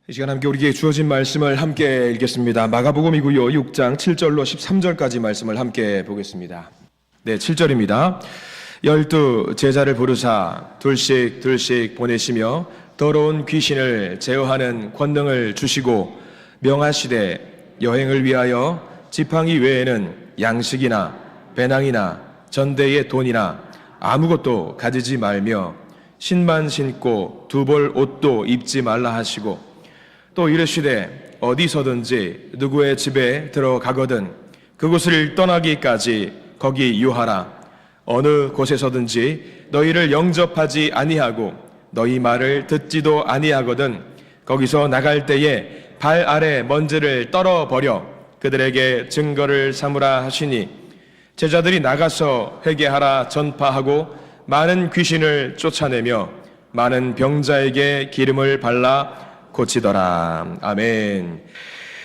이 시간 함께 우리에게 주어진 말씀을 함께 읽겠습니다. 마가복음이고요. 6장 7절로 13절까지 말씀을 함께 보겠습니다. 네, 7절입니다. 12 제자를 부르사 둘씩 보내시며 더러운 귀신을 제어하는 권능을 주시고 명하시되 여행을 위하여 지팡이 외에는 양식이나 배낭이나 전대의 돈이나 아무것도 가지지 말며 신만 신고 두 벌 옷도 입지 말라 하시고 또 이르시되 어디서든지 누구의 집에 들어가거든 그곳을 떠나기까지 거기 유하라. 어느 곳에서든지 너희를 영접하지 아니하고 너희 말을 듣지도 아니하거든 거기서 나갈 때에 발 아래 먼지를 떨어버려 그들에게 증거를 삼으라 하시니 제자들이 나가서 회개하라 전파하고 많은 귀신을 쫓아내며 많은 병자에게 기름을 발라 고치더라. 아멘.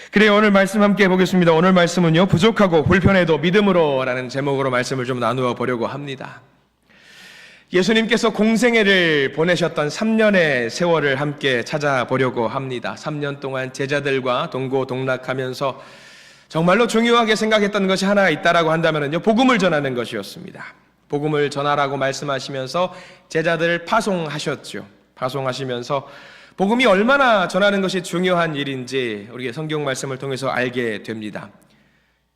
그래요, 오늘 말씀 함께 보겠습니다. 오늘 말씀은요, 부족하고 불편해도 믿음으로 라는 제목으로 말씀을 좀 나누어 보려고 합니다. 예수님께서 공생애를 보내셨던 3년의 세월을 함께 찾아보려고 합니다. 3년 동안 제자들과 동고동락하면서 정말로 중요하게 생각했던 것이 하나 있다라고 한다면요, 복음을 전하는 것이었습니다. 복음을 전하라고 말씀하시면서 제자들을 파송하셨죠. 파송하시면서 복음이 얼마나 전하는 것이 중요한 일인지 우리가 성경 말씀을 통해서 알게 됩니다.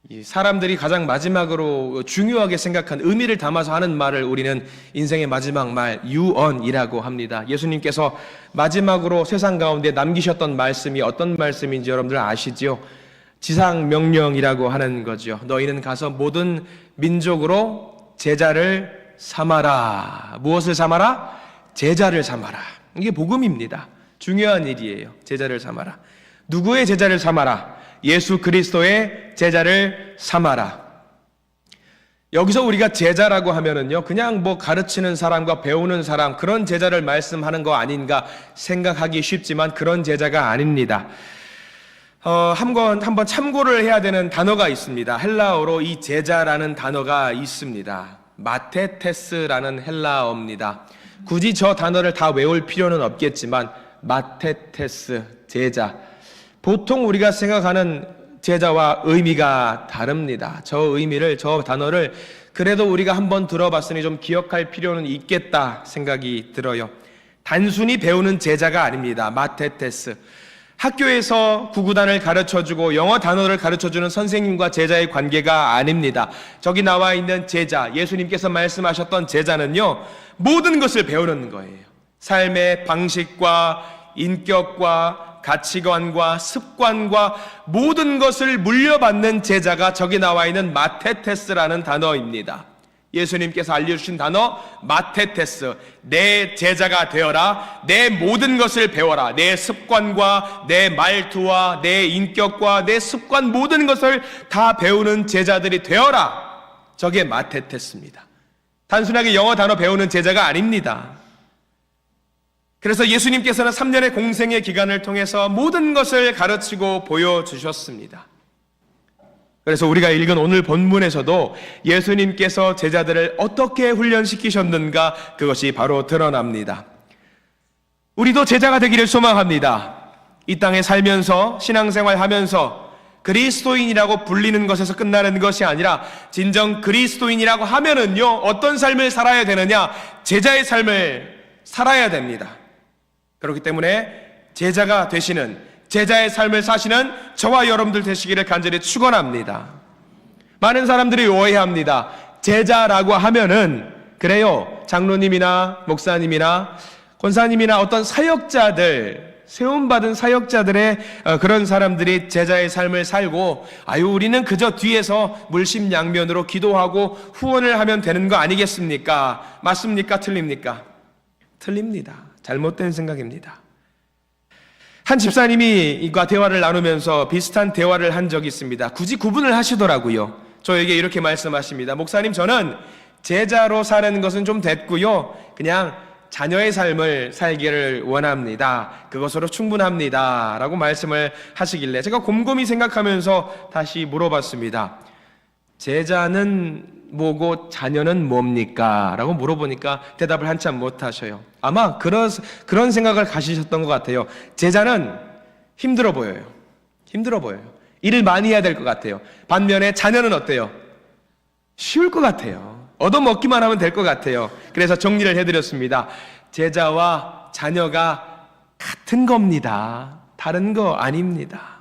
이 사람들이 가장 마지막으로 중요하게 생각한 의미를 담아서 하는 말을 우리는 인생의 마지막 말 유언이라고 합니다. 예수님께서 마지막으로 세상 가운데 남기셨던 말씀이 어떤 말씀인지 여러분들 아시죠? 지상명령이라고 하는 거죠. 너희는 가서 모든 민족으로 제자를 삼아라. 무엇을 삼아라? 제자를 삼아라. 이게 복음입니다. 중요한 일이에요. 제자를 삼아라. 누구의 제자를 삼아라? 예수 그리스도의 제자를 삼아라. 여기서 우리가 제자라고 하면은요, 그냥 뭐 가르치는 사람과 배우는 사람, 그런 제자를 말씀하는 거 아닌가 생각하기 쉽지만 그런 제자가 아닙니다. 한번 참고를 해야 되는 단어가 있습니다. 헬라어로 이 제자라는 단어가 있습니다. 마테테스라는 헬라어입니다. 굳이 저 단어를 다 외울 필요는 없겠지만 마테테스, 제자. 보통 우리가 생각하는 제자와 의미가 다릅니다. 저 단어를 그래도 우리가 한번 들어봤으니 좀 기억할 필요는 있겠다 생각이 들어요. 단순히 배우는 제자가 아닙니다. 마테테스. 학교에서 구구단을 가르쳐주고 영어 단어를 가르쳐주는 선생님과 제자의 관계가 아닙니다. 저기 나와 있는 제자, 예수님께서 말씀하셨던 제자는요, 모든 것을 배우는 거예요. 삶의 방식과 인격과 가치관과 습관과 모든 것을 물려받는 제자가 저기 나와 있는 마테테스라는 단어입니다. 예수님께서 알려주신 단어 마테테스. 내 제자가 되어라. 내 모든 것을 배워라. 내 습관과 내 말투와 내 인격과 내 습관 모든 것을 다 배우는 제자들이 되어라. 저게 마테테스입니다. 단순하게 영어 단어 배우는 제자가 아닙니다. 그래서 예수님께서는 3년의 공생의 기간을 통해서 모든 것을 가르치고 보여주셨습니다. 그래서 우리가 읽은 오늘 본문에서도 예수님께서 제자들을 어떻게 훈련시키셨는가 그것이 바로 드러납니다. 우리도 제자가 되기를 소망합니다. 이 땅에 살면서 신앙생활하면서 그리스도인이라고 불리는 것에서 끝나는 것이 아니라 진정 그리스도인이라고 하면은요, 어떤 삶을 살아야 되느냐? 제자의 삶을 살아야 됩니다. 그렇기 때문에 제자가 되시는, 제자의 삶을 사시는 저와 여러분들 되시기를 간절히 축원합니다. 많은 사람들이 오해합니다. 제자라고 하면은 그래요, 장로님이나 목사님이나 권사님이나 어떤 사역자들, 세움받은 사역자들의 그런 사람들이 제자의 삶을 살고 우리는 그저 뒤에서 물심양면으로 기도하고 후원을 하면 되는 거 아니겠습니까? 맞습니까? 틀립니까? 틀립니다. 잘못된 생각입니다. 한 집사님이 이과 대화를 나누면서 비슷한 대화를 한 적이 있습니다. 굳이 구분을 하시더라고요. 저에게 이렇게 말씀하십니다. 목사님, 저는 제자로 사는 것은 좀 됐고요. 그냥 자녀의 삶을 살기를 원합니다. 그것으로 충분합니다. 라고 말씀을 하시길래 제가 곰곰이 생각하면서 다시 물어봤습니다. 제자는 뭐고 자녀는 뭡니까? 라고 물어보니까 대답을 한참 못 하셔요. 아마 그런 생각을 가지셨던 것 같아요. 제자는 힘들어 보여요. 힘들어 보여요. 일을 많이 해야 될 것 같아요. 반면에 자녀는 어때요? 쉬울 것 같아요. 얻어먹기만 하면 될 것 같아요. 그래서 정리를 해드렸습니다. 제자와 자녀가 같은 겁니다. 다른 거 아닙니다.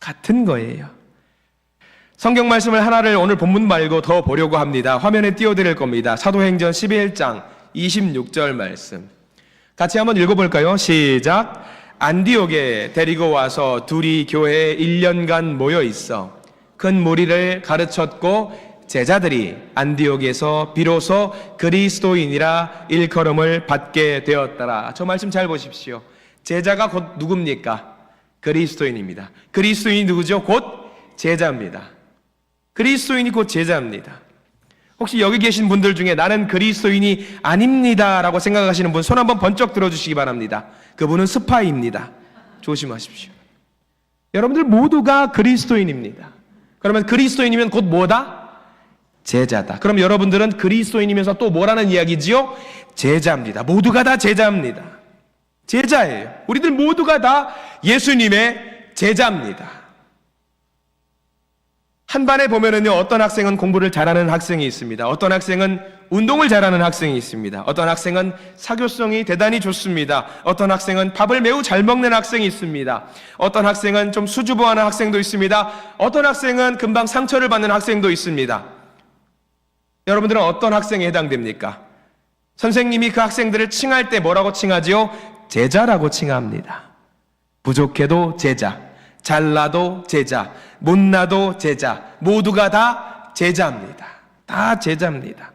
같은 거예요. 성경 말씀을 하나를 오늘 본문 말고 더 보려고 합니다. 화면에 띄워드릴 겁니다. 사도행전 11장 26절 말씀. 같이 한번 읽어볼까요? 시작. 안디옥에 데리고 와서 둘이 교회에 1년간 모여 있어 큰 무리를 가르쳤고 제자들이 안디옥에서 비로소 그리스도인이라 일컬음을 받게 되었더라. 저 말씀 잘 보십시오. 제자가 곧 누굽니까? 그리스도인입니다. 그리스도인이 누구죠? 곧 제자입니다. 그리스도인이 곧 제자입니다. 혹시 여기 계신 분들 중에 나는 그리스도인이 아닙니다 라고 생각하시는 분 손 한번 번쩍 들어주시기 바랍니다. 그분은 스파이입니다. 조심하십시오. 여러분들 모두가 그리스도인입니다. 그러면 그리스도인이면 곧 뭐다? 제자다. 그럼 여러분들은 그리스도인이면서 또 뭐라는 이야기지요? 제자입니다. 모두가 다 제자입니다. 제자예요. 우리들 모두가 다 예수님의 제자입니다. 한 반에 보면은요, 어떤 학생은 공부를 잘하는 학생이 있습니다. 어떤 학생은 운동을 잘하는 학생이 있습니다. 어떤 학생은 사교성이 대단히 좋습니다. 어떤 학생은 밥을 매우 잘 먹는 학생이 있습니다. 어떤 학생은 좀 수줍어하는 학생도 있습니다. 어떤 학생은 금방 상처를 받는 학생도 있습니다. 여러분들은 어떤 학생에 해당됩니까? 선생님이 그 학생들을 칭할 때 뭐라고 칭하지요? 제자라고 칭합니다. 부족해도 제자, 잘나도 제자, 못나도 제자, 모두가 다 제자입니다. 다 제자입니다.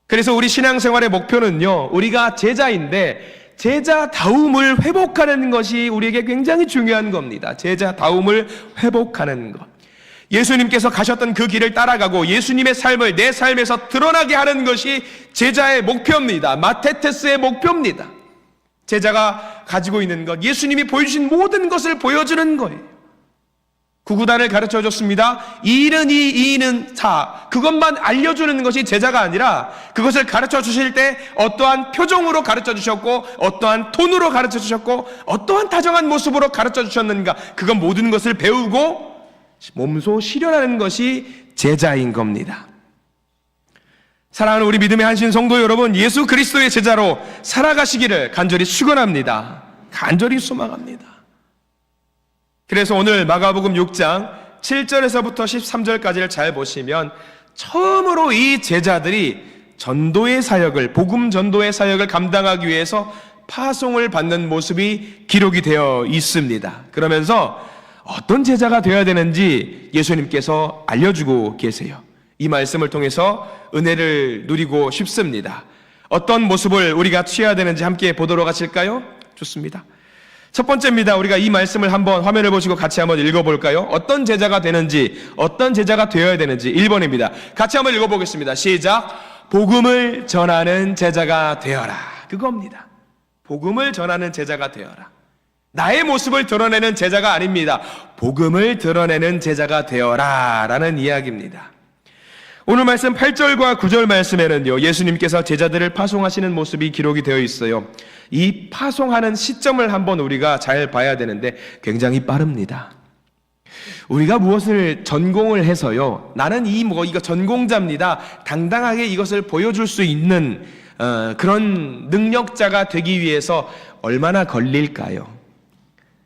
그래서 우리 신앙생활의 목표는요, 우리가 제자인데 제자다움을 회복하는 것이 우리에게 굉장히 중요한 겁니다. 제자다움을 회복하는 것. 예수님께서 가셨던 그 길을 따라가고 예수님의 삶을 내 삶에서 드러나게 하는 것이 제자의 목표입니다. 마테테스의 목표입니다. 제자가 가지고 있는 것, 예수님이 보여주신 모든 것을 보여주는 거예요. 구구단을 가르쳐줬습니다. 이는 이, 이는 사. 그것만 알려주는 것이 제자가 아니라 그것을 가르쳐 주실 때 어떠한 표정으로 가르쳐 주셨고 어떠한 톤으로 가르쳐 주셨고 어떠한 다정한 모습으로 가르쳐 주셨는가, 그건 모든 것을 배우고 몸소 실현하는 것이 제자인 겁니다. 사랑하는 우리 믿음의 한신 성도 여러분, 예수 그리스도의 제자로 살아가시기를 간절히 축원합니다. 간절히 소망합니다. 그래서 오늘 마가복음 6장 7절에서부터 13절까지를 잘 보시면 처음으로 이 제자들이 전도의 사역을, 복음 전도의 사역을 감당하기 위해서 파송을 받는 모습이 기록이 되어 있습니다. 그러면서 어떤 제자가 되어야 되는지 예수님께서 알려주고 계세요. 이 말씀을 통해서 은혜를 누리고 싶습니다. 어떤 모습을 우리가 취해야 되는지 함께 보도록 하실까요? 좋습니다. 첫 번째입니다. 우리가 이 말씀을 한번 화면을 보시고 같이 한번 읽어볼까요? 어떤 제자가 되는지, 어떤 제자가 되어야 되는지. 1번입니다. 같이 한번 읽어보겠습니다. 시작. 복음을 전하는 제자가 되어라. 그겁니다. 복음을 전하는 제자가 되어라. 나의 모습을 드러내는 제자가 아닙니다. 복음을 드러내는 제자가 되어라 라는 이야기입니다. 오늘 말씀 8절과 9절 말씀에는요, 예수님께서 제자들을 파송하시는 모습이 기록이 되어 있어요. 이 파송하는 시점을 한번 우리가 잘 봐야 되는데 굉장히 빠릅니다. 우리가 무엇을 전공을 해서요, 나는 이거 전공자입니다, 당당하게 이것을 보여줄 수 있는 그런 능력자가 되기 위해서 얼마나 걸릴까요?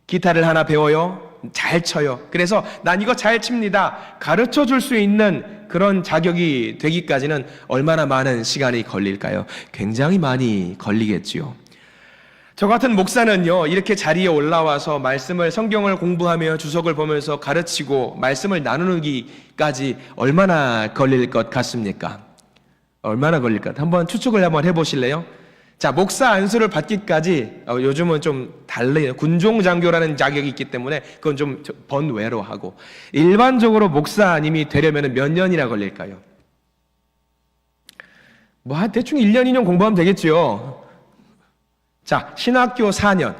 기타를 하나 배워요. 잘 쳐요. 그래서 난 이거 잘 칩니다, 가르쳐 줄 수 있는 그런 자격이 되기까지는 얼마나 많은 시간이 걸릴까요? 굉장히 많이 걸리겠지요. 저 같은 목사는요, 이렇게 자리에 올라와서 말씀을, 성경을 공부하며 주석을 보면서 가르치고 말씀을 나누기까지 얼마나 걸릴 것 같습니까? 얼마나 걸릴 것? 한번 추측을 한번 해보실래요? 자, 목사 안수를 받기까지 요즘은 좀 달라요. 군종장교라는 자격이 있기 때문에 그건 좀 번외로 하고, 일반적으로 목사님이 되려면 몇 년이나 걸릴까요? 대충 1년, 2년 공부하면 되겠죠. 자, 신학교 4년,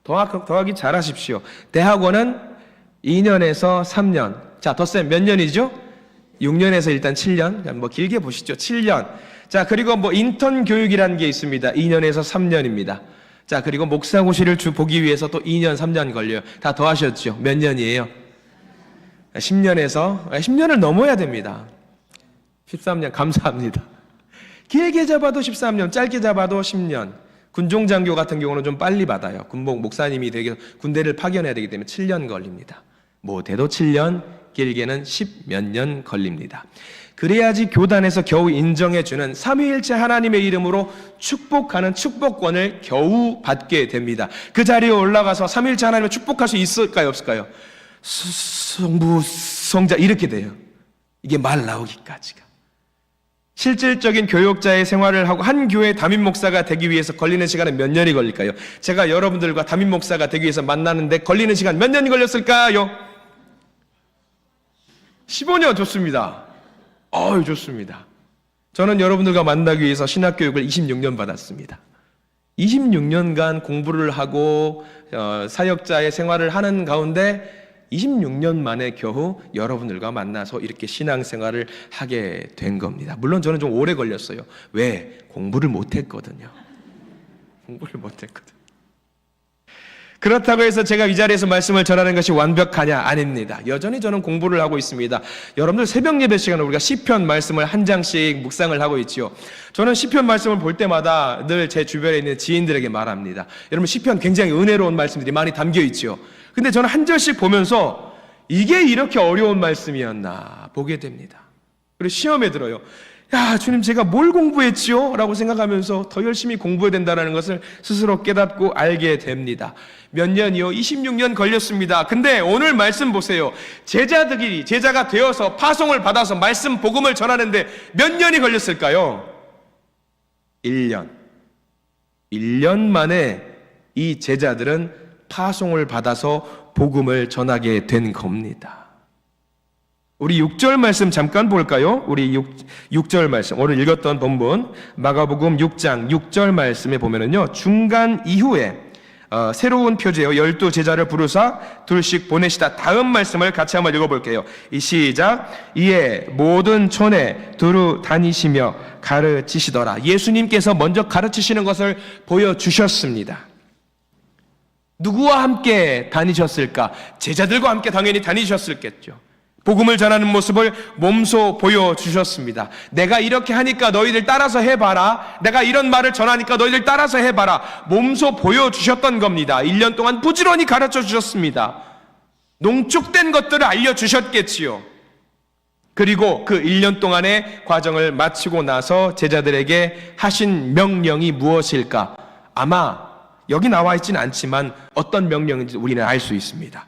더하기 잘하십시오. 대학원은 2년에서 3년. 자, 덧셈 몇 년이죠? 6년에서 일단 7년. 길게 보시죠. 7년. 자, 그리고 인턴 교육이라는 게 있습니다. 2년에서 3년입니다. 자, 그리고 목사고시를 보기 위해서 또 2년, 3년 걸려요. 다 더하셨죠? 몇 년이에요? 10년을 넘어야 됩니다. 13년, 감사합니다. 길게 잡아도 13년, 짧게 잡아도 10년. 군종장교 같은 경우는 좀 빨리 받아요. 군복 목사님이 되기 군대를 파견해야 되기 때문에 7년 걸립니다. 못해도 7년, 길게는 10몇 년 걸립니다. 그래야지 교단에서 겨우 인정해주는 삼위일체 하나님의 이름으로 축복하는 축복권을 겨우 받게 됩니다. 그 자리에 올라가서 삼위일체 하나님을 축복할 수 있을까요, 없을까요? 성부, 성자 이렇게 돼요. 이게 말 나오기까지가. 실질적인 교육자의 생활을 하고 한 교회 담임 목사가 되기 위해서 걸리는 시간은 몇 년이 걸릴까요? 제가 여러분들과 담임 목사가 되기 위해서 만나는데 걸리는 시간 몇 년이 걸렸을까요? 15년. 좋습니다. 좋습니다. 저는 여러분들과 만나기 위해서 신학교육을 26년 받았습니다. 26년간 공부를 하고 사역자의 생활을 하는 가운데 26년 만에 겨우 여러분들과 만나서 이렇게 신앙생활을 하게 된 겁니다. 물론 저는 좀 오래 걸렸어요. 왜? 공부를 못했거든요. 그렇다고 해서 제가 이 자리에서 말씀을 전하는 것이 완벽하냐? 아닙니다. 여전히 저는 공부를 하고 있습니다. 여러분들 새벽 예배 시간에 우리가 시편 말씀을 한 장씩 묵상을 하고 있지요. 저는 시편 말씀을 볼 때마다 늘 제 주변에 있는 지인들에게 말합니다. 여러분 시편 굉장히 은혜로운 말씀들이 많이 담겨 있지요. 근데 저는 한 절씩 보면서 이게 이렇게 어려운 말씀이었나 보게 됩니다. 그리고 시험에 들어요. 야, 주님 제가 뭘 공부했지요? 라고 생각하면서 더 열심히 공부해야 된다는 것을 스스로 깨닫고 알게 됩니다. 몇 년이요? 26년 걸렸습니다. 근데 오늘 말씀 보세요. 제자가 되어서 파송을 받아서 말씀 복음을 전하는데 몇 년이 걸렸을까요? 1년. 1년 만에 이 제자들은 파송을 받아서 복음을 전하게 된 겁니다. 우리 6절 말씀 잠깐 볼까요? 우리 6절 말씀, 오늘 읽었던 본문 마가복음 6장 6절 말씀에 보면은요, 중간 이후에 새로운 표제요, 12제자를 부르사 둘씩 보내시다. 다음 말씀을 같이 한번 읽어볼게요. 시작. 이에 모든 촌에 두루 다니시며 가르치시더라. 예수님께서 먼저 가르치시는 것을 보여주셨습니다. 누구와 함께 다니셨을까? 제자들과 함께 당연히 다니셨을겠죠. 복음을 전하는 모습을 몸소 보여주셨습니다. 내가 이렇게 하니까 너희들 따라서 해봐라. 내가 이런 말을 전하니까 너희들 따라서 해봐라. 몸소 보여주셨던 겁니다. 1년 동안 부지런히 가르쳐 주셨습니다. 농축된 것들을 알려주셨겠지요. 그리고 그 1년 동안의 과정을 마치고 나서 제자들에게 하신 명령이 무엇일까? 아마 여기 나와 있지는 않지만 어떤 명령인지 우리는 알 수 있습니다.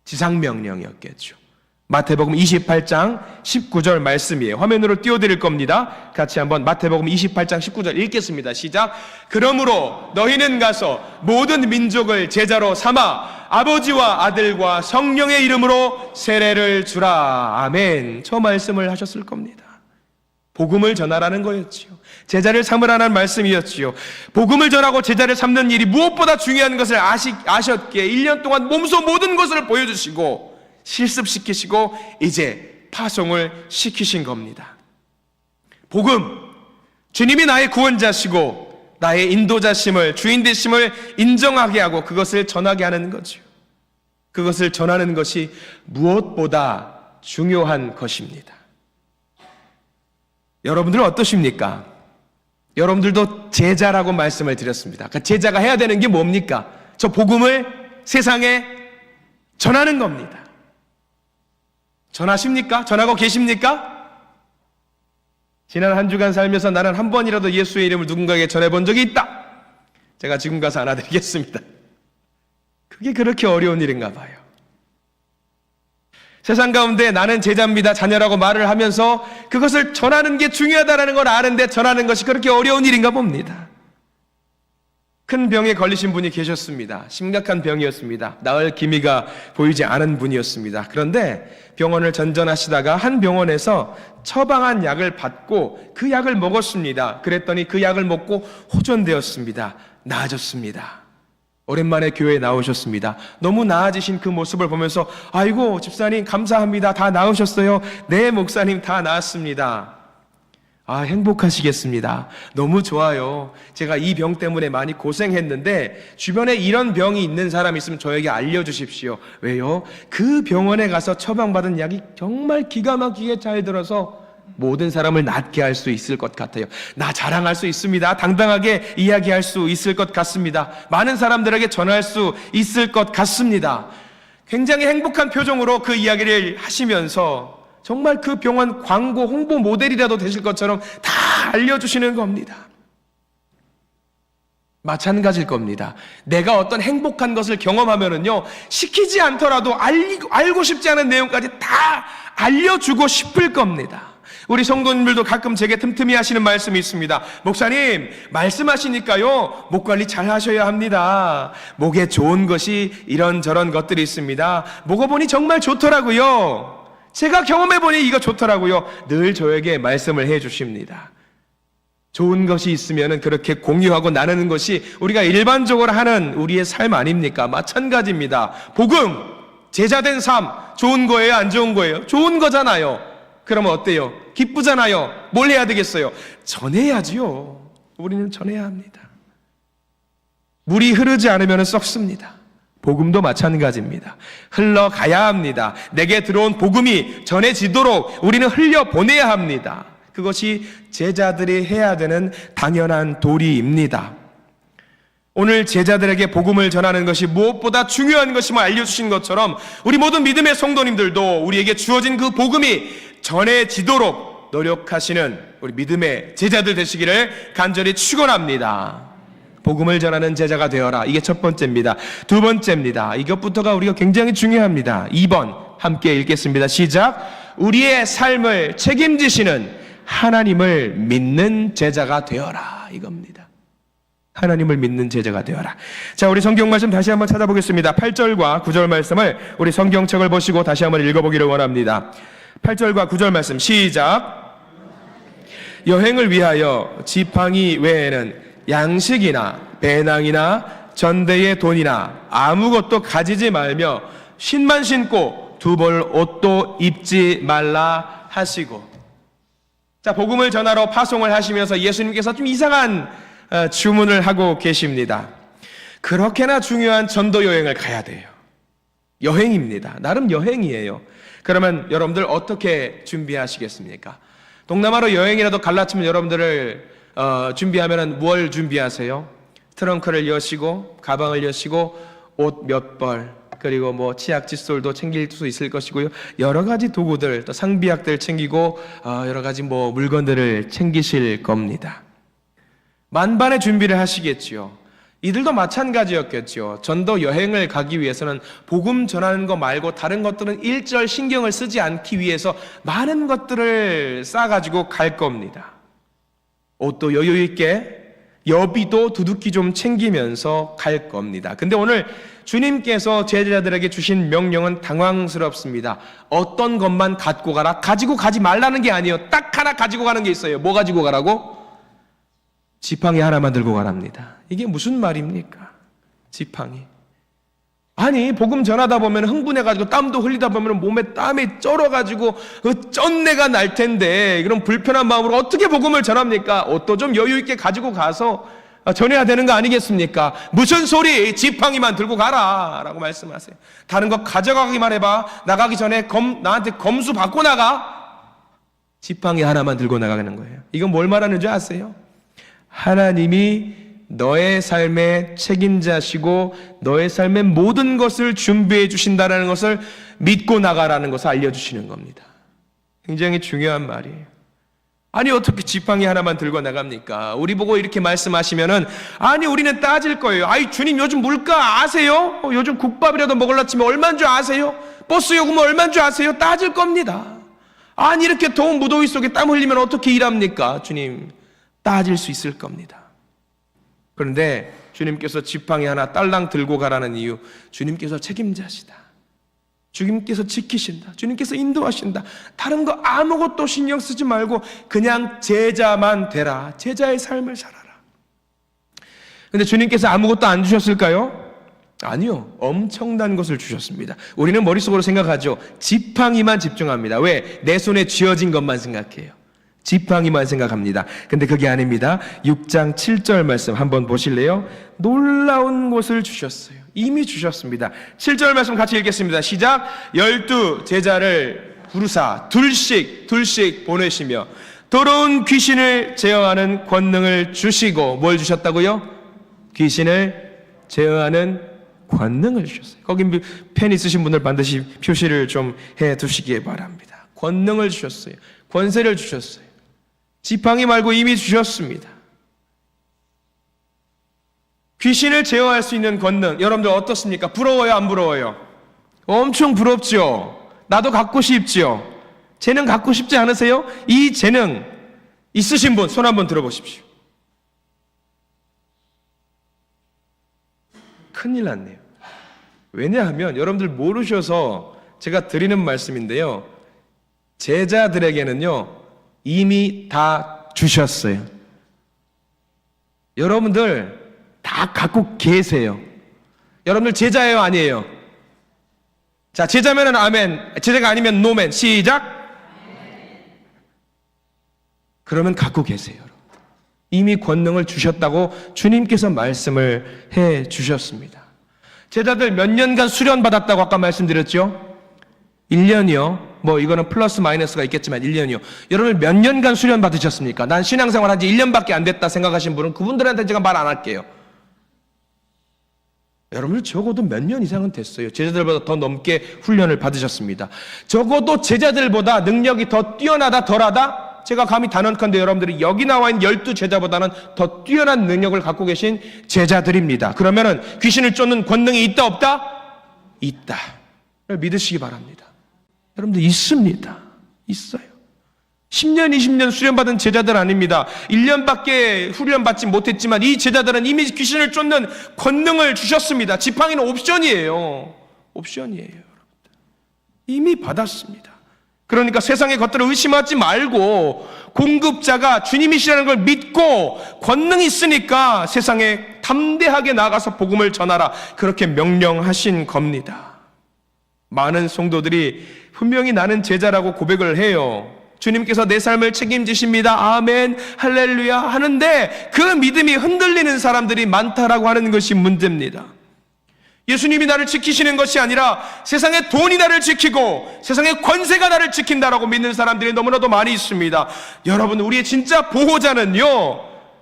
지상명령이었겠죠. 마태복음 28장 19절 말씀이에요. 화면으로 띄워드릴 겁니다. 같이 한번 마태복음 28장 19절 읽겠습니다. 시작. 그러므로 너희는 가서 모든 민족을 제자로 삼아 아버지와 아들과 성령의 이름으로 세례를 주라. 아멘. 저 말씀을 하셨을 겁니다. 복음을 전하라는 거였지요. 제자를 삼으라는 말씀이었지요. 복음을 전하고 제자를 삼는 일이 무엇보다 중요한 것을 아셨기에 1년 동안 몸소 모든 것을 보여주시고 실습시키시고 이제 파송을 시키신 겁니다. 복음, 주님이 나의 구원자시고 나의 인도자심을, 주인 되심을 인정하게 하고 그것을 전하게 하는 거죠. 그것을 전하는 것이 무엇보다 중요한 것입니다. 여러분들은 어떠십니까? 여러분들도 제자라고 말씀을 드렸습니다. 그러니까 제자가 해야 되는 게 뭡니까? 저 복음을 세상에 전하는 겁니다. 전하십니까? 전하고 계십니까? 지난 한 주간 살면서 나는 한 번이라도 예수의 이름을 누군가에게 전해본 적이 있다. 제가 지금 가서 안아드리겠습니다. 그게 그렇게 어려운 일인가 봐요. 세상 가운데 나는 제자입니다, 자녀라고 말을 하면서 그것을 전하는 게 중요하다는 걸 아는데 전하는 것이 그렇게 어려운 일인가 봅니다. 큰 병에 걸리신 분이 계셨습니다. 심각한 병이었습니다. 나을 기미가 보이지 않은 분이었습니다. 그런데 병원을 전전하시다가 한 병원에서 처방한 약을 받고 그 약을 먹었습니다. 그랬더니 그 약을 먹고 호전되었습니다. 나아졌습니다. 오랜만에 교회에 나오셨습니다. 너무 나아지신 그 모습을 보면서 아이고 집사님 감사합니다. 다 나으셨어요. 네 목사님 다 나았습니다. 행복하시겠습니다. 너무 좋아요. 제가 이 병 때문에 많이 고생했는데 주변에 이런 병이 있는 사람이 있으면 저에게 알려주십시오. 왜요? 그 병원에 가서 처방받은 약이 정말 기가 막히게 잘 들어서 모든 사람을 낫게 할 수 있을 것 같아요. 나 자랑할 수 있습니다. 당당하게 이야기할 수 있을 것 같습니다. 많은 사람들에게 전할 수 있을 것 같습니다. 굉장히 행복한 표정으로 그 이야기를 하시면서 정말 그 병원 광고 홍보 모델이라도 되실 것처럼 다 알려주시는 겁니다. 마찬가지일 겁니다. 내가 어떤 행복한 것을 경험하면은요, 시키지 않더라도 알고 싶지 않은 내용까지 다 알려주고 싶을 겁니다. 우리 성도님들도 가끔 제게 틈틈이 하시는 말씀이 있습니다. 목사님, 말씀하시니까요, 목 관리 잘 하셔야 합니다. 목에 좋은 것이 이런저런 것들이 있습니다. 먹어보니 정말 좋더라고요. 제가 경험해보니 이거 좋더라고요. 늘 저에게 말씀을 해주십니다. 좋은 것이 있으면 그렇게 공유하고 나누는 것이 우리가 일반적으로 하는 우리의 삶 아닙니까? 마찬가지입니다. 복음, 제자된 삶, 좋은 거예요? 안 좋은 거예요? 좋은 거잖아요. 그러면 어때요? 기쁘잖아요. 뭘 해야 되겠어요? 전해야지요. 우리는 전해야 합니다. 물이 흐르지 않으면 썩습니다. 복음도 마찬가지입니다. 흘러가야 합니다. 내게 들어온 복음이 전해지도록 우리는 흘려보내야 합니다. 그것이 제자들이 해야 되는 당연한 도리입니다. 오늘 제자들에게 복음을 전하는 것이 무엇보다 중요한 것임을 알려주신 것처럼 우리 모든 믿음의 성도님들도 우리에게 주어진 그 복음이 전해지도록 노력하시는 우리 믿음의 제자들 되시기를 간절히 축원합니다. 복음을 전하는 제자가 되어라. 이게 첫 번째입니다. 두 번째입니다. 이것부터가 우리가 굉장히 중요합니다. 2번 함께 읽겠습니다. 시작. 우리의 삶을 책임지시는 하나님을 믿는 제자가 되어라. 이겁니다. 하나님을 믿는 제자가 되어라. 자, 우리 성경 말씀 다시 한번 찾아보겠습니다. 8절과 9절 말씀을 우리 성경책을 보시고 다시 한번 읽어보기를 원합니다. 8절과 9절 말씀 시작. 여행을 위하여 지팡이 외에는 양식이나 배낭이나 전대의 돈이나 아무것도 가지지 말며 신만 신고 두 벌 옷도 입지 말라 하시고. 자, 복음을 전하러 파송을 하시면서 예수님께서 좀 이상한 주문을 하고 계십니다. 그렇게나 중요한 전도 여행을 가야 돼요. 여행입니다. 나름 여행이에요. 그러면 여러분들 어떻게 준비하시겠습니까? 동남아로 여행이라도 갈라 치면 여러분들을 준비하면은 뭘 준비하세요? 트렁크를 여시고 가방을 여시고 옷 몇 벌 그리고 뭐 치약 칫솔도 챙길 수 있을 것이고요. 여러 가지 도구들 또 상비약들 챙기고 여러 가지 뭐 물건들을 챙기실 겁니다. 만반의 준비를 하시겠지요. 이들도 마찬가지였겠죠. 전도 여행을 가기 위해서는 복음 전하는 거 말고 다른 것들은 일절 신경을 쓰지 않기 위해서 많은 것들을 싸가지고 갈 겁니다. 옷도 여유 있게 여비도 두둑히 좀 챙기면서 갈 겁니다. 근데 오늘 주님께서 제자들에게 주신 명령은 당황스럽습니다. 어떤 것만 갖고 가라. 가지고 가지 말라는 게 아니에요. 딱 하나 가지고 가는 게 있어요. 뭐 가지고 가라고? 지팡이 하나만 들고 가랍니다. 이게 무슨 말입니까? 지팡이. 아니, 복음 전하다 보면 흥분해가지고 땀도 흘리다 보면 몸에 땀이 쩔어가지고 그 쩐내가 날 텐데 그런 불편한 마음으로 어떻게 복음을 전합니까? 옷도 좀 여유 있게 가지고 가서 전해야 되는 거 아니겠습니까? 무슨 소리? 지팡이만 들고 가라 라고 말씀하세요. 다른 거 가져가기만 해봐. 나가기 전에 나한테 검수 받고 나가. 지팡이 하나만 들고 나가는 거예요. 이건 뭘 말하는 줄 아세요? 하나님이 너의 삶의 책임자시고 너의 삶의 모든 것을 준비해 주신다는 것을 믿고 나가라는 것을 알려주시는 겁니다. 굉장히 중요한 말이에요. 아니, 어떻게 지팡이 하나만 들고 나갑니까? 우리 보고 이렇게 말씀하시면은 아니, 우리는 따질 거예요. 아이, 주님 요즘 물가 아세요? 요즘 국밥이라도 먹으려 치면 얼마인 줄 아세요? 버스 요금 얼마인 줄 아세요? 따질 겁니다. 아니, 이렇게 더운 무더위 속에 땀 흘리면 어떻게 일합니까? 주님, 따질 수 있을 겁니다. 그런데 주님께서 지팡이 하나 딸랑 들고 가라는 이유, 주님께서 책임자시다. 주님께서 지키신다. 주님께서 인도하신다. 다른 거 아무것도 신경 쓰지 말고 그냥 제자만 되라. 제자의 삶을 살아라. 그런데 주님께서 아무것도 안 주셨을까요? 아니요. 엄청난 것을 주셨습니다. 우리는 머릿속으로 생각하죠. 지팡이만 집중합니다. 왜? 내 손에 쥐어진 것만 생각해요. 지팡이만 생각합니다. 근데 그게 아닙니다. 6장 7절 말씀 한번 보실래요? 놀라운 것을 주셨어요. 이미 주셨습니다. 7절 말씀 같이 읽겠습니다. 시작. 12 제자를 부르사 둘씩 보내시며 더러운 귀신을 제어하는 권능을 주시고, 뭘 주셨다고요? 귀신을 제어하는 권능을 주셨어요. 거기 펜 있으신 분들 반드시 표시를 좀 해두시기 바랍니다. 권능을 주셨어요. 권세를 주셨어요. 지팡이 말고 이미 주셨습니다. 귀신을 제어할 수 있는 권능, 여러분들 어떻습니까? 부러워요, 안 부러워요? 엄청 부럽죠. 나도 갖고 싶죠. 재능 갖고 싶지 않으세요? 이 재능 있으신 분 손 한번 들어보십시오. 큰일 났네요. 왜냐하면 여러분들 모르셔서 제가 드리는 말씀인데요, 제자들에게는요 이미 다 주셨어요. 여러분들 다 갖고 계세요. 여러분들 제자예요, 아니에요? 자, 제자면은 아멘, 제자가 아니면 노멘. 시작. 그러면 갖고 계세요. 이미 권능을 주셨다고 주님께서 말씀을 해 주셨습니다. 제자들 몇 년간 수련 받았다고 아까 말씀드렸죠? 1년이요. 뭐 이거는 플러스 마이너스가 있겠지만 1년이요. 여러분 몇 년간 수련 받으셨습니까? 난 신앙생활 한 지 1년밖에 안 됐다 생각하신 분은 그분들한테 제가 말 안 할게요. 여러분들 적어도 몇 년 이상은 됐어요. 제자들보다 더 넘게 훈련을 받으셨습니다. 적어도 제자들보다 능력이 더 뛰어나다 덜하다? 제가 감히 단언컨대 여러분들이 여기 나와 있는 12 제자보다는 더 뛰어난 능력을 갖고 계신 제자들입니다. 그러면은 귀신을 쫓는 권능이 있다 없다? 있다. 믿으시기 바랍니다. 여러분들 있습니다. 있어요. 10년, 20년 수련받은 제자들 아닙니다. 1년밖에 훈련받지 못했지만 이 제자들은 이미 귀신을 쫓는 권능을 주셨습니다. 지팡이는 옵션이에요. 옵션이에요. 여러분들. 이미 받았습니다. 그러니까 세상의 것들을 의심하지 말고 공급자가 주님이시라는 걸 믿고 권능이 있으니까 세상에 담대하게 나가서 복음을 전하라. 그렇게 명령하신 겁니다. 많은 성도들이 분명히 나는 제자라고 고백을 해요. 주님께서 내 삶을 책임지십니다. 아멘, 할렐루야 하는데 그 믿음이 흔들리는 사람들이 많다라고 하는 것이 문제입니다. 예수님이 나를 지키시는 것이 아니라 세상의 돈이 나를 지키고 세상의 권세가 나를 지킨다라고 믿는 사람들이 너무나도 많이 있습니다. 여러분, 우리의 진짜 보호자는요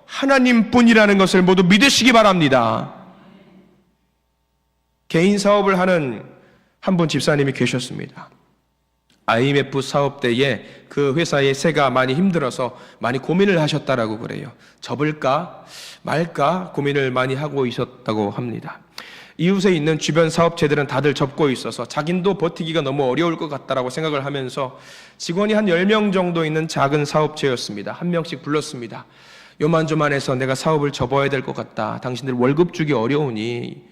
하나님뿐이라는 것을 모두 믿으시기 바랍니다. 개인 사업을 하는 한 분 집사님이 계셨습니다. IMF 사업 때에 그 회사의 세가 많이 힘들어서 많이 고민을 하셨다라고 그래요. 접을까 말까 고민을 많이 하고 있었다고 합니다. 이웃에 있는 주변 사업체들은 다들 접고 있어서 자기도 버티기가 너무 어려울 것 같다라고 생각을 하면서 직원이 한 10명 정도 있는 작은 사업체였습니다. 한 명씩 불렀습니다. 요만조만해서 내가 사업을 접어야 될 것 같다. 당신들 월급 주기 어려우니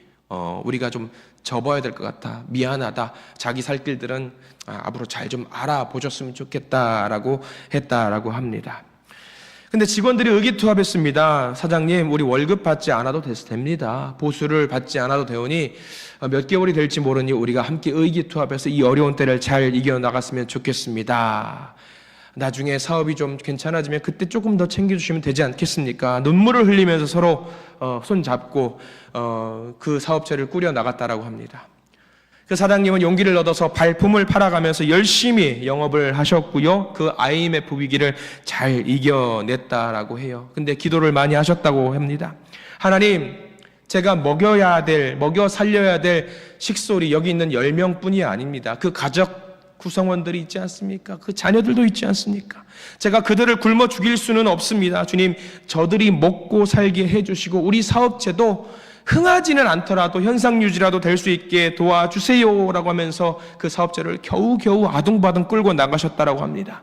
우리가 좀 접어야 될 것 같아. 미안하다. 자기 살 길들은 앞으로 잘 좀 알아보셨으면 좋겠다라고 했다라고 합니다. 근데 직원들이 의기투합했습니다. 사장님, 우리 월급 받지 않아도 됩니다. 보수를 받지 않아도 되오니 몇 개월이 될지 모르니 우리가 함께 의기투합해서 이 어려운 때를 잘 이겨나갔으면 좋겠습니다. 나중에 사업이 좀 괜찮아지면 그때 조금 더 챙겨주시면 되지 않겠습니까? 눈물을 흘리면서 서로 손잡고 그 사업체를 꾸려나갔다라고 합니다. 그 사장님은 용기를 얻어서 발품을 팔아가면서 열심히 영업을 하셨고요. 그 IMF 위기를 잘 이겨냈다라고 해요. 근데 기도를 많이 하셨다고 합니다. 하나님, 제가 먹여 살려야 될 식솔이 여기 있는 10명뿐이 아닙니다. 그 가족 구성원들이 있지 않습니까? 그 자녀들도 있지 않습니까? 제가 그들을 굶어 죽일 수는 없습니다. 주님, 저들이 먹고 살게 해주시고 우리 사업체도 흥하지는 않더라도 현상유지라도 될 수 있게 도와주세요라고 하면서 그 사업체를 겨우겨우 아둥바둥 끌고 나가셨다라고 합니다.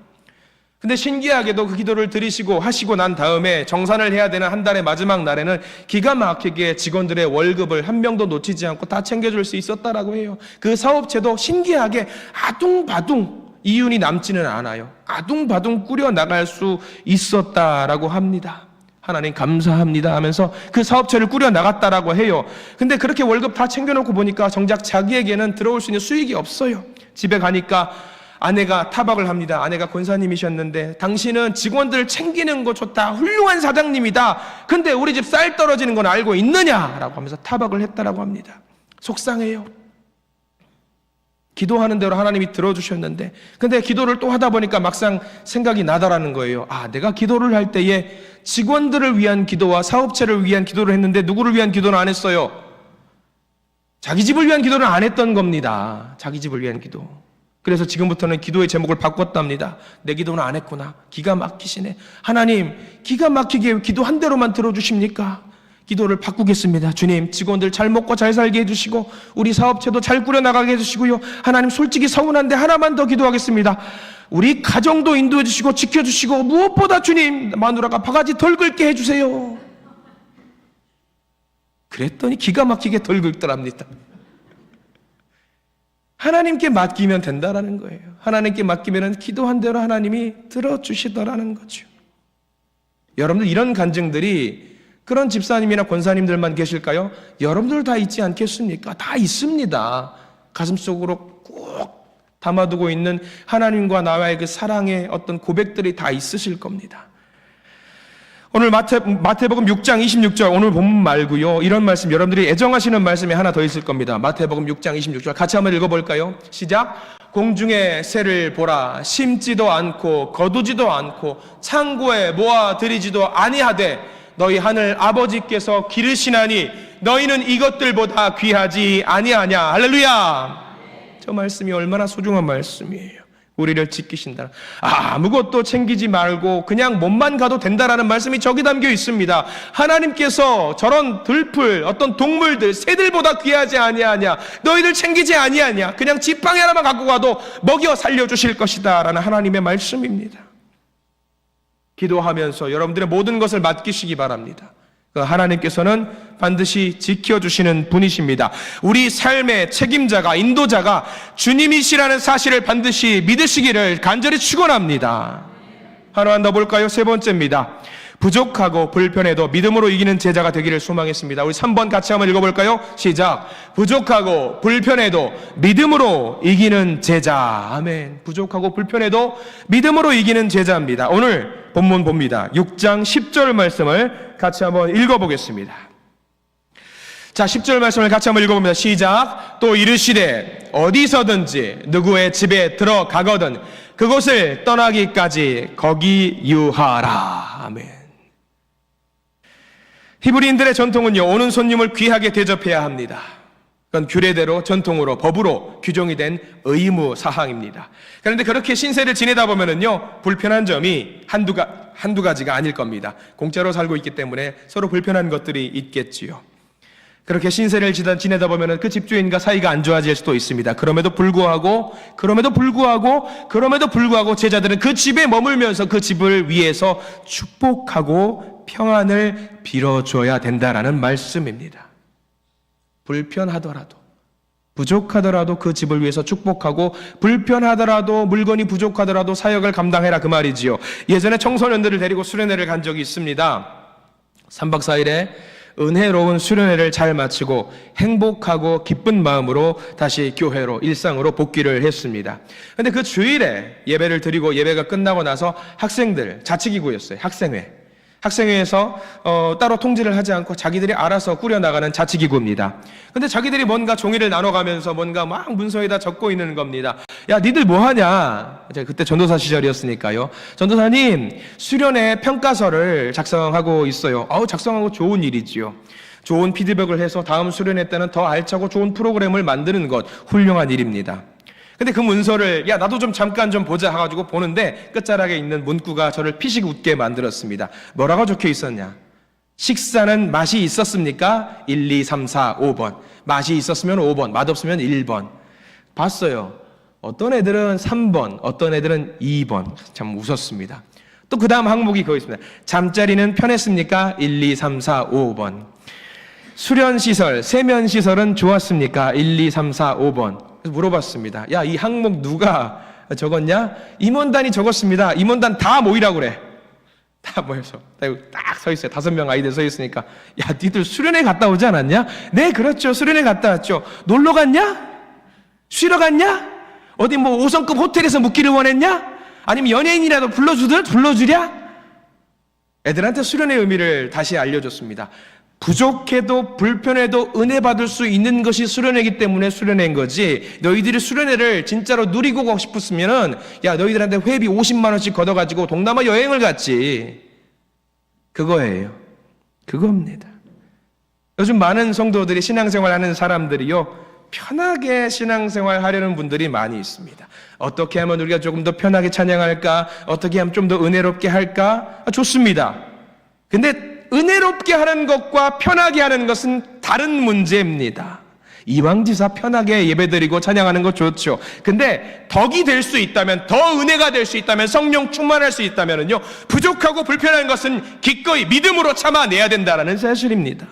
근데 신기하게도 그 기도를 드리시고 하시고 난 다음에 정산을 해야 되는 한 달의 마지막 날에는 기가 막히게 직원들의 월급을 한 명도 놓치지 않고 다 챙겨줄 수 있었다라고 해요. 그 사업체도 신기하게 아둥바둥 이윤이 남지는 않아요. 아둥바둥 꾸려나갈 수 있었다라고 합니다. 하나님 감사합니다 하면서 그 사업체를 꾸려나갔다라고 해요. 근데 그렇게 월급 다 챙겨놓고 보니까 정작 자기에게는 들어올 수 있는 수익이 없어요. 집에 가니까 아내가 타박을 합니다. 아내가 권사님이셨는데 당신은 직원들 챙기는 거 좋다, 훌륭한 사장님이다, 근데 우리 집 쌀 떨어지는 건 알고 있느냐라고 하면서 타박을 했다라고 합니다. 속상해요. 기도하는 대로 하나님이 들어주셨는데, 근데 기도를 또 하다 보니까 막상 생각이 나더라는 거예요. 내가 기도를 할 때에 직원들을 위한 기도와 사업체를 위한 기도를 했는데 누구를 위한 기도는 안 했어요? 자기 집을 위한 기도는 안 했던 겁니다. 자기 집을 위한 기도. 그래서 지금부터는 기도의 제목을 바꿨답니다. 내 기도는 안 했구나. 기가 막히시네. 하나님, 기가 막히게 기도한 대로만 들어주십니까? 기도를 바꾸겠습니다. 주님, 직원들 잘 먹고 잘 살게 해주시고 우리 사업체도 잘 꾸려나가게 해주시고요. 하나님, 솔직히 서운한데 하나만 더 기도하겠습니다. 우리 가정도 인도해 주시고 지켜주시고 무엇보다 주님, 마누라가 바가지 덜 긁게 해주세요. 그랬더니 기가 막히게 덜 긁더랍니다. 하나님께 맡기면 된다라는 거예요. 하나님께 맡기면 기도한 대로 하나님이 들어주시더라는 거죠. 여러분들, 이런 간증들이 그런 집사님이나 권사님들만 계실까요? 여러분들 다 있지 않겠습니까? 다 있습니다. 가슴속으로 꼭 담아두고 있는 하나님과 나와의 그 사랑의 어떤 고백들이 다 있으실 겁니다. 오늘 마태복음 6장 26절, 오늘 본문 말고요, 이런 말씀, 여러분들이 애정하시는 말씀이 하나 더 있을 겁니다. 마태복음 6장 26절 같이 한번 읽어볼까요? 시작. 공중의 새를 보라. 심지도 않고 거두지도 않고 창고에 모아들이지도 아니하되 너희 하늘 아버지께서 기르시나니 너희는 이것들보다 귀하지 아니하냐. 할렐루야. 저 말씀이 얼마나 소중한 말씀이에요. 우리를 지키신다. 아무것도 챙기지 말고 그냥 몸만 가도 된다라는 말씀이 저기 담겨 있습니다. 하나님께서 저런 들풀, 어떤 동물들, 새들보다 귀하지 아니하냐, 너희들 챙기지 아니하냐, 그냥 지팡이 하나만 갖고 가도 먹여 살려주실 것이다 라는 하나님의 말씀입니다. 기도하면서 여러분들의 모든 것을 맡기시기 바랍니다. 하나님께서는 반드시 지켜주시는 분이십니다. 우리 삶의 책임자가, 인도자가 주님이시라는 사실을 반드시 믿으시기를 간절히 축원합니다. 하나만 더 볼까요? 세 번째입니다. 부족하고 불편해도 믿음으로 이기는 제자가 되기를 소망했습니다. 우리 3번 같이 한번 읽어볼까요? 시작. 부족하고 불편해도 믿음으로 이기는 제자. 아멘. 부족하고 불편해도 믿음으로 이기는 제자입니다. 오늘 본문 봅니다. 6장 10절 말씀을 같이 한번 읽어보겠습니다. 자, 10절 말씀을 같이 한번 읽어봅니다. 시작. 또 이르시되 어디서든지 누구의 집에 들어가거든 그곳을 떠나기까지 거기 유하라. 아멘. 히브리인들의 전통은요, 오는 손님을 귀하게 대접해야 합니다. 그건 규례대로, 전통으로, 법으로 규정이 된 의무 사항입니다. 그런데 그렇게 신세를 지내다 보면은요, 불편한 점이 한두 가지가 아닐 겁니다. 공짜로 살고 있기 때문에 서로 불편한 것들이 있겠지요. 그렇게 신세를 지내다 보면은 그 집주인과 사이가 안 좋아질 수도 있습니다. 그럼에도 불구하고 제자들은 그 집에 머물면서 그 집을 위해서 축복하고 평안을 빌어줘야 된다라는 말씀입니다. 불편하더라도, 부족하더라도 그 집을 위해서 축복하고, 불편하더라도, 물건이 부족하더라도 사역을 감당해라 그 말이지요. 예전에 청소년들을 데리고 수련회를 간 적이 있습니다. 3박 4일에 은혜로운 수련회를 잘 마치고 행복하고 기쁜 마음으로 다시 교회로, 일상으로 복귀를 했습니다. 그런데 그 주일에 예배를 드리고 예배가 끝나고 나서 학생들, 자치기구였어요. 학생회에서 따로 통지를 하지 않고 자기들이 알아서 꾸려나가는 자치기구입니다. 근데 자기들이 뭔가 종이를 나눠가면서 뭔가 막 문서에다 적고 있는 겁니다. 야, 니들 뭐하냐? 제가 그때 전도사 시절이었으니까요. 전도사님, 수련회 평가서를 작성하고 있어요. 작성하고 좋은 일이지요. 좋은 피드백을 해서 다음 수련회 때는 더 알차고 좋은 프로그램을 만드는 것, 훌륭한 일입니다. 근데 그 문서를 나도 좀 잠깐 좀 보자 해가지고 보는데 끝자락에 있는 문구가 저를 피식 웃게 만들었습니다. 뭐라고 적혀 있었냐? 식사는 맛이 있었습니까? 1, 2, 3, 4, 5번. 맛이 있었으면 5번, 맛없으면 1번. 봤어요. 어떤 애들은 3번, 어떤 애들은 2번. 참 웃었습니다. 또 그 다음 항목이 그거 있습니다. 잠자리는 편했습니까? 1, 2, 3, 4, 5번. 수련시설, 세면시설은 좋았습니까? 1, 2, 3, 4, 5번. 그래서 물어봤습니다. 야, 이 항목 누가 적었냐? 임원단이 적었습니다. 임원단 다 모이라고 그래. 다 모여서 딱 서 있어요. 5명 아이들 서 있으니까, 야, 니들 수련회 갔다 오지 않았냐? 네, 그렇죠. 수련회 갔다 왔죠. 놀러 갔냐? 쉬러 갔냐? 어디 뭐 5성급 호텔에서 묵기를 원했냐? 아니면 연예인이라도 불러주랴? 애들한테 수련의 의미를 다시 알려줬습니다. 부족해도 불편해도 은혜 받을 수 있는 것이 수련회이기 때문에 수련회인 거지, 너희들이 수련회를 진짜로 누리고 가고 싶었으면은 야 너희들한테 회비 50만 원씩 걷어가지고 동남아 여행을 갔지. 그거예요. 그겁니다. 요즘 많은 성도들이 신앙생활 하는 사람들이요, 편하게 신앙생활 하려는 분들이 많이 있습니다. 어떻게 하면 우리가 조금 더 편하게 찬양할까? 어떻게 하면 좀 더 은혜롭게 할까? 좋습니다. 근데 은혜롭게 하는 것과 편하게 하는 것은 다른 문제입니다. 이왕지사 편하게 예배드리고 찬양하는 거 좋죠. 근데 덕이 될 수 있다면, 더 은혜가 될 수 있다면, 성령 충만할 수 있다면요, 부족하고 불편한 것은 기꺼이 믿음으로 참아내야 된다는 사실입니다.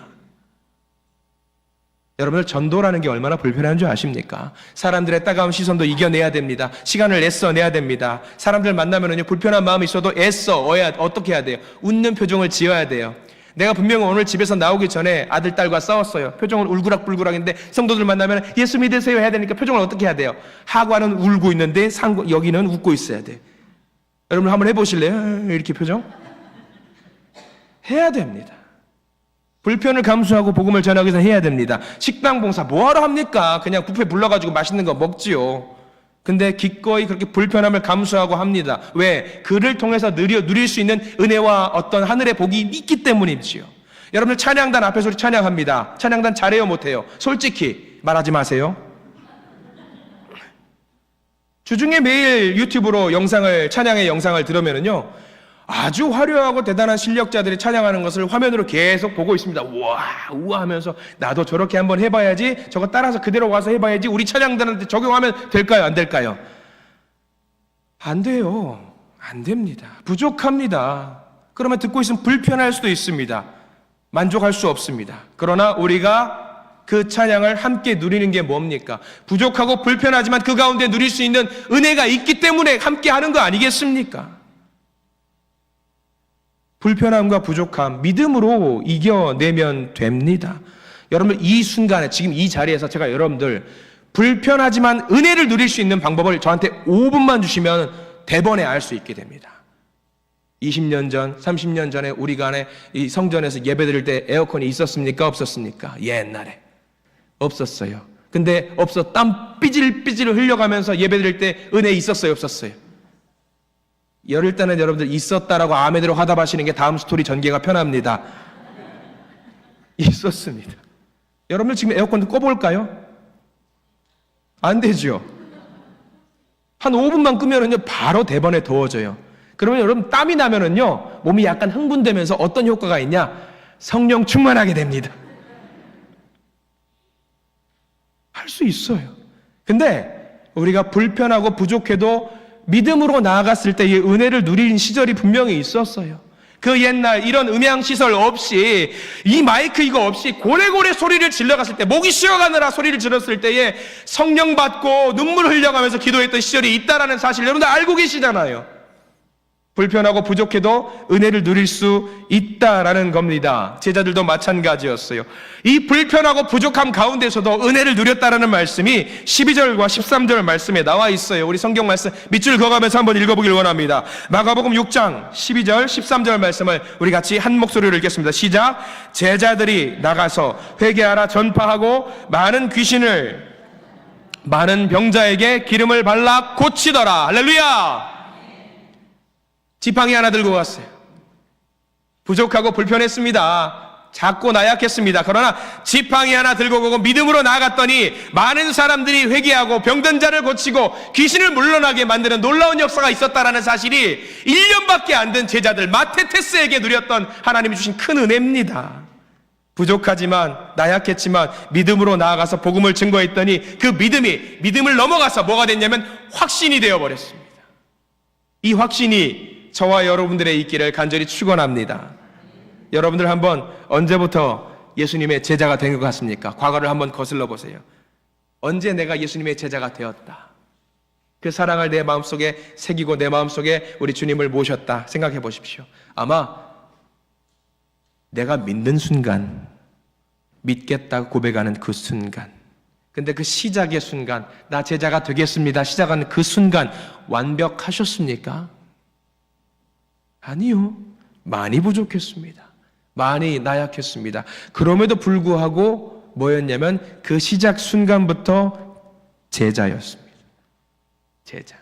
여러분들, 전도라는 게 얼마나 불편한 줄 아십니까? 사람들의 따가운 시선도 이겨내야 됩니다. 시간을 애써내야 됩니다. 사람들 만나면은요, 불편한 마음이 있어도 어떻게 해야 돼요? 웃는 표정을 지어야 돼요. 내가 분명히 오늘 집에서 나오기 전에 아들, 딸과 싸웠어요. 표정은 울그락불그락인데 성도들 만나면 예수 믿으세요 해야 되니까 표정을 어떻게 해야 돼요? 하관은 울고 있는데 여기는 웃고 있어야 돼요. 여러분 한번 해보실래요? 이렇게 표정? 해야 됩니다. 불편을 감수하고 복음을 전하기 위해서 해야 됩니다. 식당 봉사 뭐하러 합니까? 그냥 뷔페 불러가지고 맛있는 거 먹지요. 근데 기꺼이 그렇게 불편함을 감수하고 합니다. 왜? 그를 통해서 누릴 수 있는 은혜와 어떤 하늘의 복이 있기 때문이지요. 여러분들 찬양단 앞에서 우리 찬양합니다. 찬양단 잘해요 못해요? 솔직히 말하지 마세요. 주중에 매일 유튜브로 찬양의 영상을 들으면은요, 아주 화려하고 대단한 실력자들이 찬양하는 것을 화면으로 계속 보고 있습니다. 우와 하면서 나도 저렇게 한번 해봐야지, 저거 따라서 그대로 와서 해봐야지, 우리 찬양단한테 적용하면 될까요? 안 될까요? 안 돼요. 안 됩니다. 부족합니다. 그러면 듣고 있으면 불편할 수도 있습니다. 만족할 수 없습니다. 그러나 우리가 그 찬양을 함께 누리는 게 뭡니까? 부족하고 불편하지만 그 가운데 누릴 수 있는 은혜가 있기 때문에 함께 하는 거 아니겠습니까? 불편함과 부족함, 믿음으로 이겨내면 됩니다. 여러분들, 이 순간에, 지금 이 자리에서 제가 여러분들 불편하지만 은혜를 누릴 수 있는 방법을 저한테 5분만 주시면 대번에 알 수 있게 됩니다. 20년 전, 30년 전에 우리가 안에 이 성전에서 예배드릴 때 에어컨이 있었습니까? 없었습니까? 옛날에. 없었어요. 근데 땀 삐질삐질 흘려가면서 예배드릴 때 은혜 있었어요? 없었어요? 열흘 때는 여러분들 있었다라고 아멘으로 화답하시는 게 다음 스토리 전개가 편합니다. 있었습니다. 여러분들 지금 에어컨 꺼볼까요? 안 되죠. 한 5분만 끄면은요, 바로 대번에 더워져요. 그러면 여러분 땀이 나면은요, 몸이 약간 흥분되면서 어떤 효과가 있냐? 성령 충만하게 됩니다. 할 수 있어요. 근데 우리가 불편하고 부족해도 믿음으로 나아갔을 때 이 은혜를 누린 시절이 분명히 있었어요. 그 옛날 이런 음향시설 없이, 이 마이크 이거 없이 고래고래 소리를 질러갔을 때, 목이 쉬어가느라 소리를 질렀을 때에 성령 받고 눈물 흘려가면서 기도했던 시절이 있다라는 사실 여러분들 알고 계시잖아요. 불편하고 부족해도 은혜를 누릴 수 있다라는 겁니다. 제자들도 마찬가지였어요. 이 불편하고 부족함 가운데서도 은혜를 누렸다라는 말씀이 12절과 13절 말씀에 나와 있어요. 우리 성경 말씀 밑줄 그어가면서 한번 읽어보길 원합니다. 마가복음 6장 12절 13절 말씀을 우리 같이 한 목소리로 읽겠습니다. 시작. 제자들이 나가서 회개하라 전파하고 많은 병자에게 기름을 발라 고치더라. 할렐루야. 지팡이 하나 들고 갔어요. 부족하고 불편했습니다. 작고 나약했습니다. 그러나 지팡이 하나 들고 가고 믿음으로 나아갔더니 많은 사람들이 회개하고 병든 자를 고치고 귀신을 물러나게 만드는 놀라운 역사가 있었다라는 사실이 1년밖에 안 된 제자들 마테테스에게 누렸던 하나님이 주신 큰 은혜입니다. 부족하지만 나약했지만 믿음으로 나아가서 복음을 증거했더니 그 믿음을 넘어가서 뭐가 됐냐면 확신이 되어버렸습니다. 이 확신이 저와 여러분들의 있기를 간절히 축원합니다. 여러분들 한번 언제부터 예수님의 제자가 된 것 같습니까? 과거를 한번 거슬러 보세요. 언제 내가 예수님의 제자가 되었다. 그 사랑을 내 마음속에 새기고 내 마음속에 우리 주님을 모셨다. 생각해 보십시오. 아마 내가 믿는 순간, 믿겠다고 고백하는 그 순간, 근데 그 시작의 순간, 나 제자가 되겠습니다 시작하는 그 순간 완벽하셨습니까? 아니요. 많이 부족했습니다. 많이 나약했습니다. 그럼에도 불구하고 뭐였냐면 그 시작 순간부터 제자였습니다. 제자.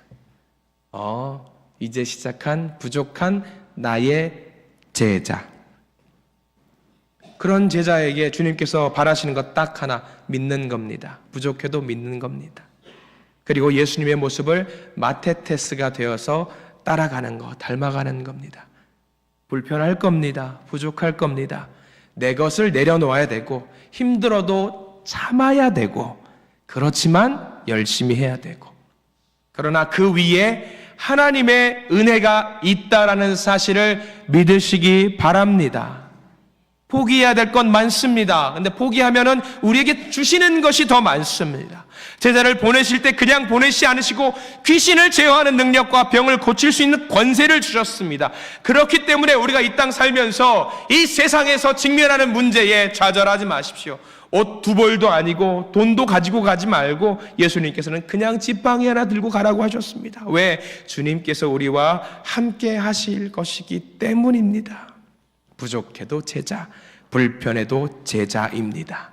이제 시작한 부족한 나의 제자. 그런 제자에게 주님께서 바라시는 것 딱 하나, 믿는 겁니다. 부족해도 믿는 겁니다. 그리고 예수님의 모습을 마테테스가 되어서 따라가는 것, 닮아가는 겁니다. 불편할 겁니다. 부족할 겁니다. 내 것을 내려놓아야 되고 힘들어도 참아야 되고 그렇지만 열심히 해야 되고 그러나 그 위에 하나님의 은혜가 있다라는 사실을 믿으시기 바랍니다. 포기해야 될 건 많습니다. 근데 포기하면은 우리에게 주시는 것이 더 많습니다. 제자를 보내실 때 그냥 보내시지 않으시고 귀신을 제어하는 능력과 병을 고칠 수 있는 권세를 주셨습니다. 그렇기 때문에 우리가 이 땅 살면서 이 세상에서 직면하는 문제에 좌절하지 마십시오. 옷 두 벌도 아니고 돈도 가지고 가지 말고 예수님께서는 그냥 지팡이 하나 들고 가라고 하셨습니다. 왜? 주님께서 우리와 함께 하실 것이기 때문입니다. 부족해도 제자, 불편해도 제자입니다.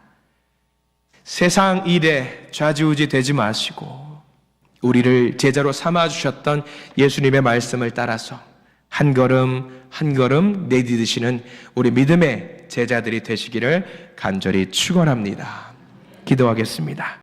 세상 일에 좌지우지 되지 마시고 우리를 제자로 삼아주셨던 예수님의 말씀을 따라서 한 걸음 한 걸음 내디디시는 우리 믿음의 제자들이 되시기를 간절히 축원합니다. 기도하겠습니다.